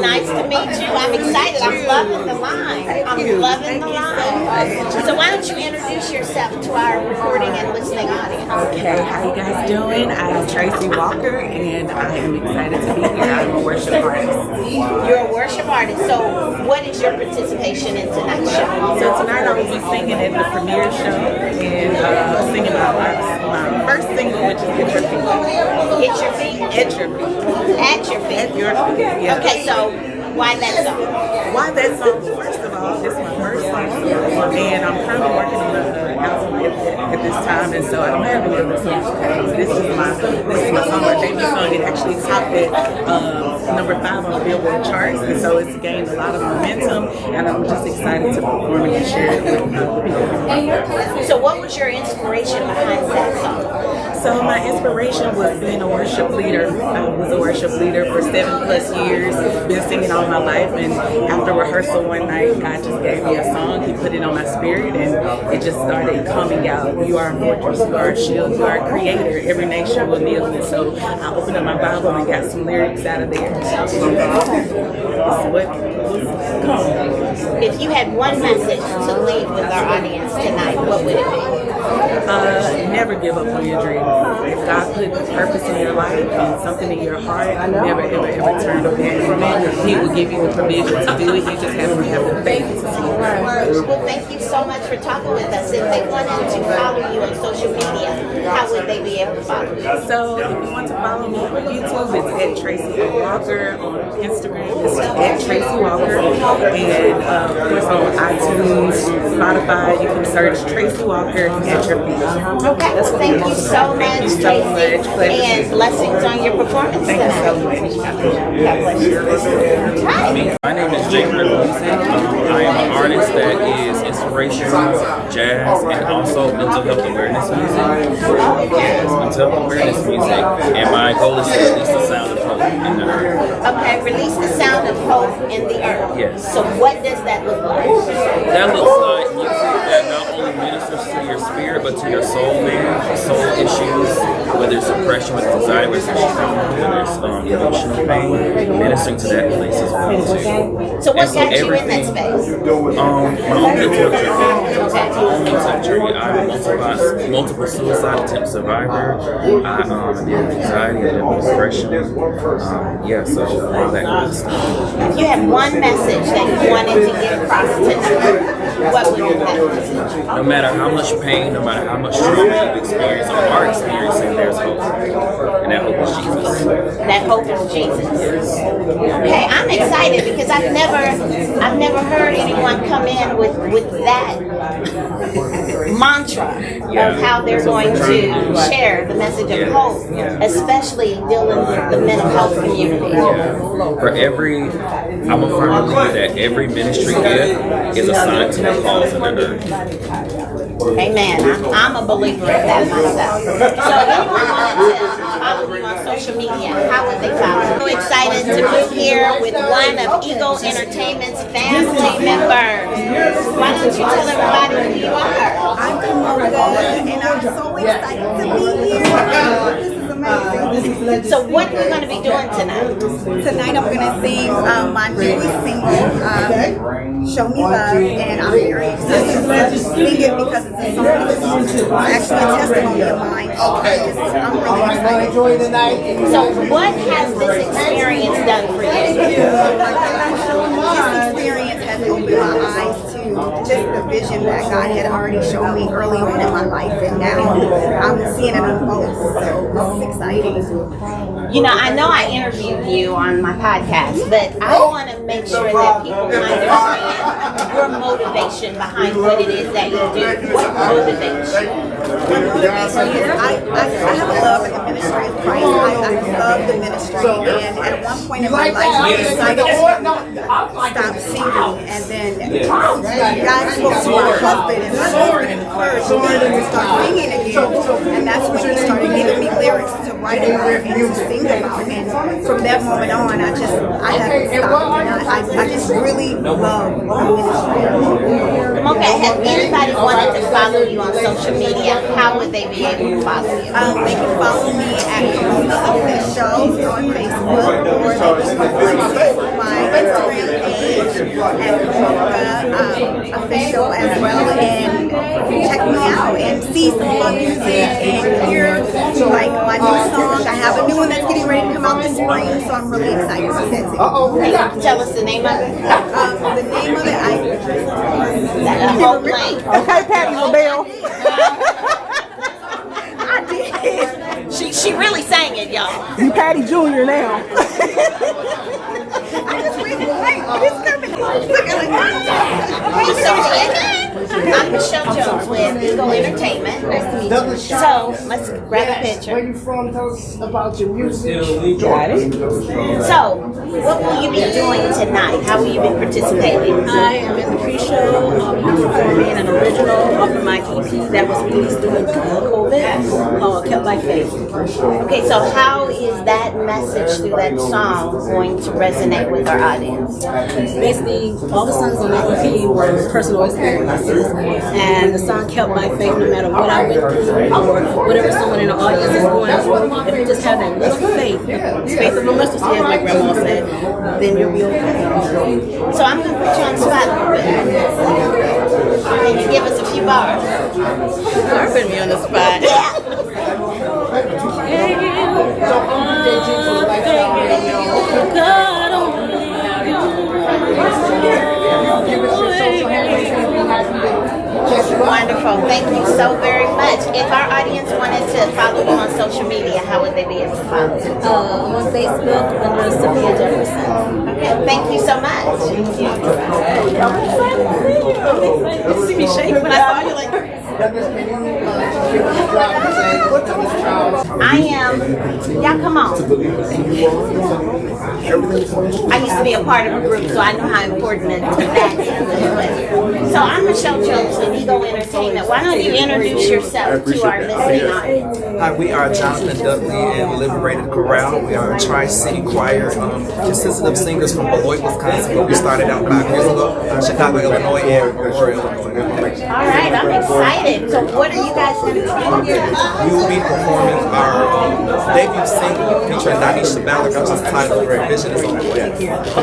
nice to meet you. I'm excited. I'm loving the line. I'm loving the line. So why don't you introduce yourself to our recording and listening audience? Okay, how you guys doing? I'm Tracy Walker, and I am excited to be here. I'm a worship artist. You're a worship artist. So what is your participation in tonight's show? So tonight I will be singing at the premiere show and singing my first single, which is Get Your Feet. Get Your Feet? At Your Feet. At Your Feet. At Your Feet, yeah. Okay, so why that song? Why that song? First of all, this is my first song, and I'm currently working on an album at this time, and so I don't have any other songs. This is my song, my debut song. It actually topped at number 5 on the Billboard charts, and so it's gained a lot of momentum, and I'm just excited to perform it and share it with people. So what was your inspiration behind that song? So my inspiration was being a worship leader. I was a worship leader for 7+ years, been singing all my life, and after rehearsal one night, God just gave me a song. He put it on my spirit, and it just started coming out. You are a fortress, you are a shield, you are a creator. Every nation will kneel. And so I opened up my Bible and got some lyrics out of there. If you had one message to leave with our audience tonight, what would it be? Never give up on your dreams. If God put purpose in your life and something in your heart, never ever turn away from it. He will give you the provision to do it. You just have to have the faith to see it. Well, thank you so much for talking with us. If they wanted to follow you on social media, how would they be able to follow you? So if you want to follow me on YouTube, it's at Tracy Walker. On Instagram, it's at Tracy Walker. And of course on iTunes, Spotify, you can search Tracy Walker at Your Feet. Okay, thank you so much, Tracy, and blessings on your performance tonight. Thank you so much. God bless you. Hi. My name is Jake I am an artist that is inspirational, jazz, and also mental health awareness music. Yes, mental health awareness music. And my goal is to release the sound of hope in the earth. Okay, release the sound of hope in the earth. Yes. So what does that look like? That looks like music that not only ministers to your spirit, but to your soul, man. Soul issues, whether it's depression, whether it's anxiety, whether it's trauma, whether it's emotional pain, ministering to that place as well too. So what got you in that space? My own mental journey. I'm a multiple suicide attempt survivor. I did anxiety, I did depression. So all that good stuff. If you had one message that you wanted to get across tonight, what would be that message? No matter how much pain, no matter how much trauma you've experienced or are experiencing, there's hope. And that hope is Jesus. That hope is Jesus. Okay, I'm excited because I've never heard anyone come in with that mantra of how they're going to share the message of hope, especially dealing with the mental health community. I'm a firm believer that every ministry gift is assigned to the cause of the earth. Amen. I'm a believer in that myself. So if anyone wanted to follow you on social media, how would they follow you? So excited to be here with one of E.G.O Entertainment's family members. Why don't you tell everybody who you are? I'm Kamoka, and I'm so excited to be here. This is amazing. So what are you going to be doing tonight? Tonight I'm going to sing my newest single, Show Me Love, and I'm very excited to sing it because it's a song that's actually a testimony of mine. I'm really excited. So what has this experience done for you? This experience has opened my eyes to just the vision that God had already shown me early on in my life, and now I'm seeing it unfold. So this is exciting. You know I interviewed you on my podcast, but I want to make sure that people understand your motivation behind what it is that you do. What motivates you? I have a love for the ministry of Christ. I love the ministry, and at one point in my life, I decided to stop singing, and then God spoke to my husband, and my husband encouraged me to start singing again, and that's when he started giving me lyrics to write about and to sing about, and from that moment on, I haven't stopped, and I just really love the ministry. Okay, has anybody wanted to follow you on social media, how would they be able to follow you? They can follow me at Kamoka Official on Facebook, or they can follow my Instagram page at Kamoka Official as well, and check me out and see some of my music and hear like my new song. I have a new one that's getting ready to come out this spring, so I'm really excited about that too. Tell us the name of it. The name of it, That whole blank. Okay, Patty LaBelle. I did. She really sang it, y'all. You Patty Jr. now. I just read the name, but it's coming. Look at it. I'm Michelle Jones with E.G.O Entertainment. Nice to meet you. So let's grab a picture. Where you from? Tell us about your music. Got it. So, what will you be doing tonight? How will you be participating? I am in the pre-show. I'm performing an original off of my EP that was released during COVID, Kept by Faith. Okay, so how is that message through that song going to resonate with our audience? Basically, all the songs on that EP were personal experiences. And the song Kept by Faith, no matter what I went through or whatever someone in the audience is going through, if you just have that little faith, faith of a mustard seed, as my grandma said, then you'll be okay. So I'm going to put you on the spot a little bit. Can you give us a few bars? You're putting me on the spot. Wonderful. Thank you so very much. If our audience wanted to follow you on social media, how would they be able to follow you? On Facebook, under Sophia Jefferson. Okay, thank you so much. You see me shaking when I saw you like. I am, y'all come on. I used to be a part of a group, so I know how important that is. So I'm Michelle Jones with E.G.O Entertainment. Why don't you introduce yourself to our listening audience? Hi, we are Jonathan Dudley and Liberated Chorale. We are a Tri-City choir consisting of singers from Beloit, Wisconsin, where we started out 5 years ago, Chicago, Illinois, and Aurora, Illinois. All right, I'm excited. So what are you guys going to be doing? We will be performing our debut single featuring Danish Shabalik, which is titled Provision is on the Way.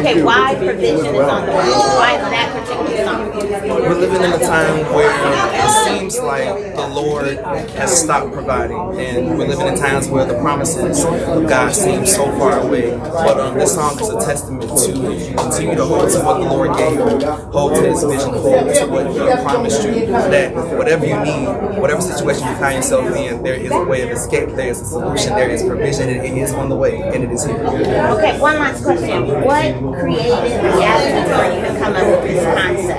Okay, why Provision is on the way? Why that particular song? We're living in a time where it seems like the Lord has stopped providing, and we're living in times where the promises of God seem so far away. But this song is a testament to continue to hold to what the Lord gave you, hold to His vision, hold to what He promised you, that whatever you need, whatever situation you find yourself in, there is a way of escape, there is a solution, there is provision, and it is on the way, and it is here. Okay, one last question. What created the avenue for you to come up with this concept,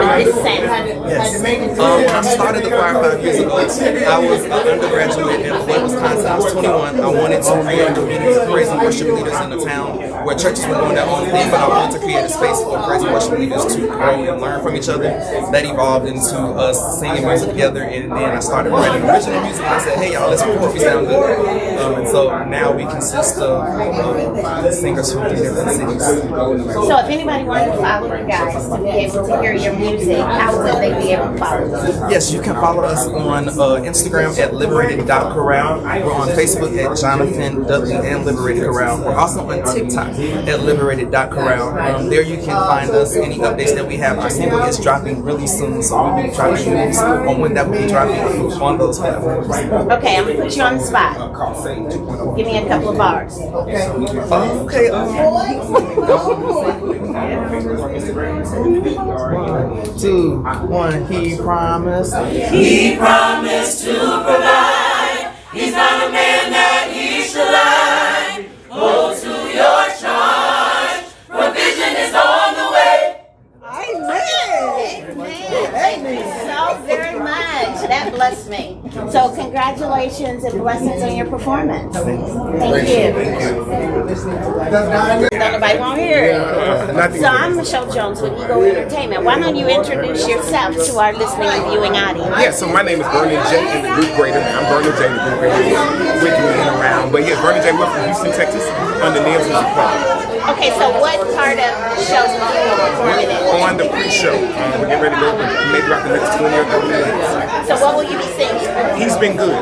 with this sound? Yes. When I started the choir 5 years ago, I was an undergraduate in Beloit, Wisconsin. I was 21. I wanted to create a community of praise and worship leaders in the town where churches were doing their own thing, but I wanted to create a space for praise and worship leaders to grow and learn from each other. That evolved into us singing music together, and then I started writing original music. And I said, hey y'all, let's record, we sound good. And so now we consist of singers from different cities. So if anybody wanted to follow you guys to be able to hear your music, how would they be able to follow you? Yes, you can follow us on Instagram at liberated.chorale. We're on Facebook at Jonathan Dudley and Liberated Chorale. We're also on TikTok at liberated.chorale. There you can find us, any updates that we have. Our single is dropping really soon, so we'll be dropping news on when that will be dropping on those platforms. Okay, I'm going to put you on the spot. Give me a couple of bars. Okay. 2, 1. He promised. He promised to provide. He's not a man that he should lie. Hold to your charge. Provision is on the way. Amen. Thank you so very much. That blessed me. So congratulations and blessings on your performance. Thank you. Nobody won't hear it. So I'm Michelle Jones with E.G.O Entertainment. Why don't you introduce yourself to our listening and viewing audience? Yeah, so my name is Vernon J. in the group Greater. I'm Vernon J. in the group Greater with me and around. But yeah, Vernon J. We're from Houston, Texas, under Neil's Music Club. Okay, so what part of the show will you be performing in? On the pre-show. We're getting ready to go maybe about the next 20 or 30 minutes. So what will you be singing? He's been good.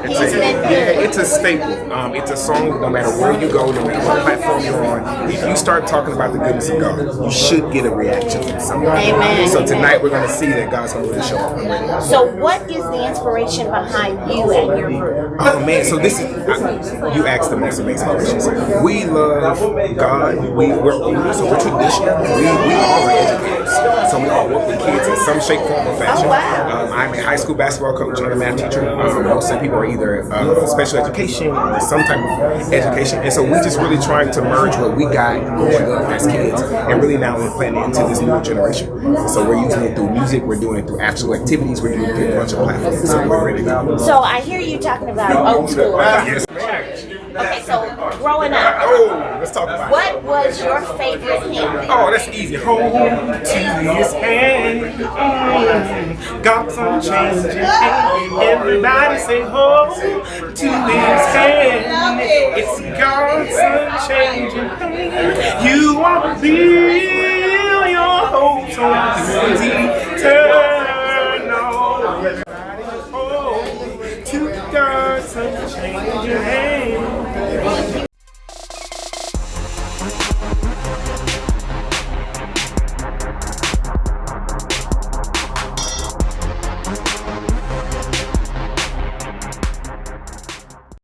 He's been good. Yeah, it's a staple. It's a song no matter where you go, no matter what platform you're on. If you start talking about the goodness of God, you should get a reaction from somebody. Amen. So tonight we're going to see that God's going to really show up. So what is the inspiration behind you and your group? Oh man, so this is, you asked the most amazing questions. We love God, we're older, so we're traditional. We all are educators. So we all work with kids in some shape, form, or fashion. Oh, wow. I'm a high school basketball coach and a math teacher. Most of the people are either special education or some type of education. And so we're just really trying to merge what we got growing up as kids and really now implant it into this new generation. So we're using it through music, we're doing it through actual activities, we're doing it through a bunch of platforms. So we're ready to go. So I hear you talking about old school. Yes, ma'am. Okay, so growing up, Oh, let's talk about it. what was your favorite hymn? Oh, that's easy. Hold to his hand. God's unchanging hand. Everybody say, hold to his hand. It's God's unchanging hand. You want to be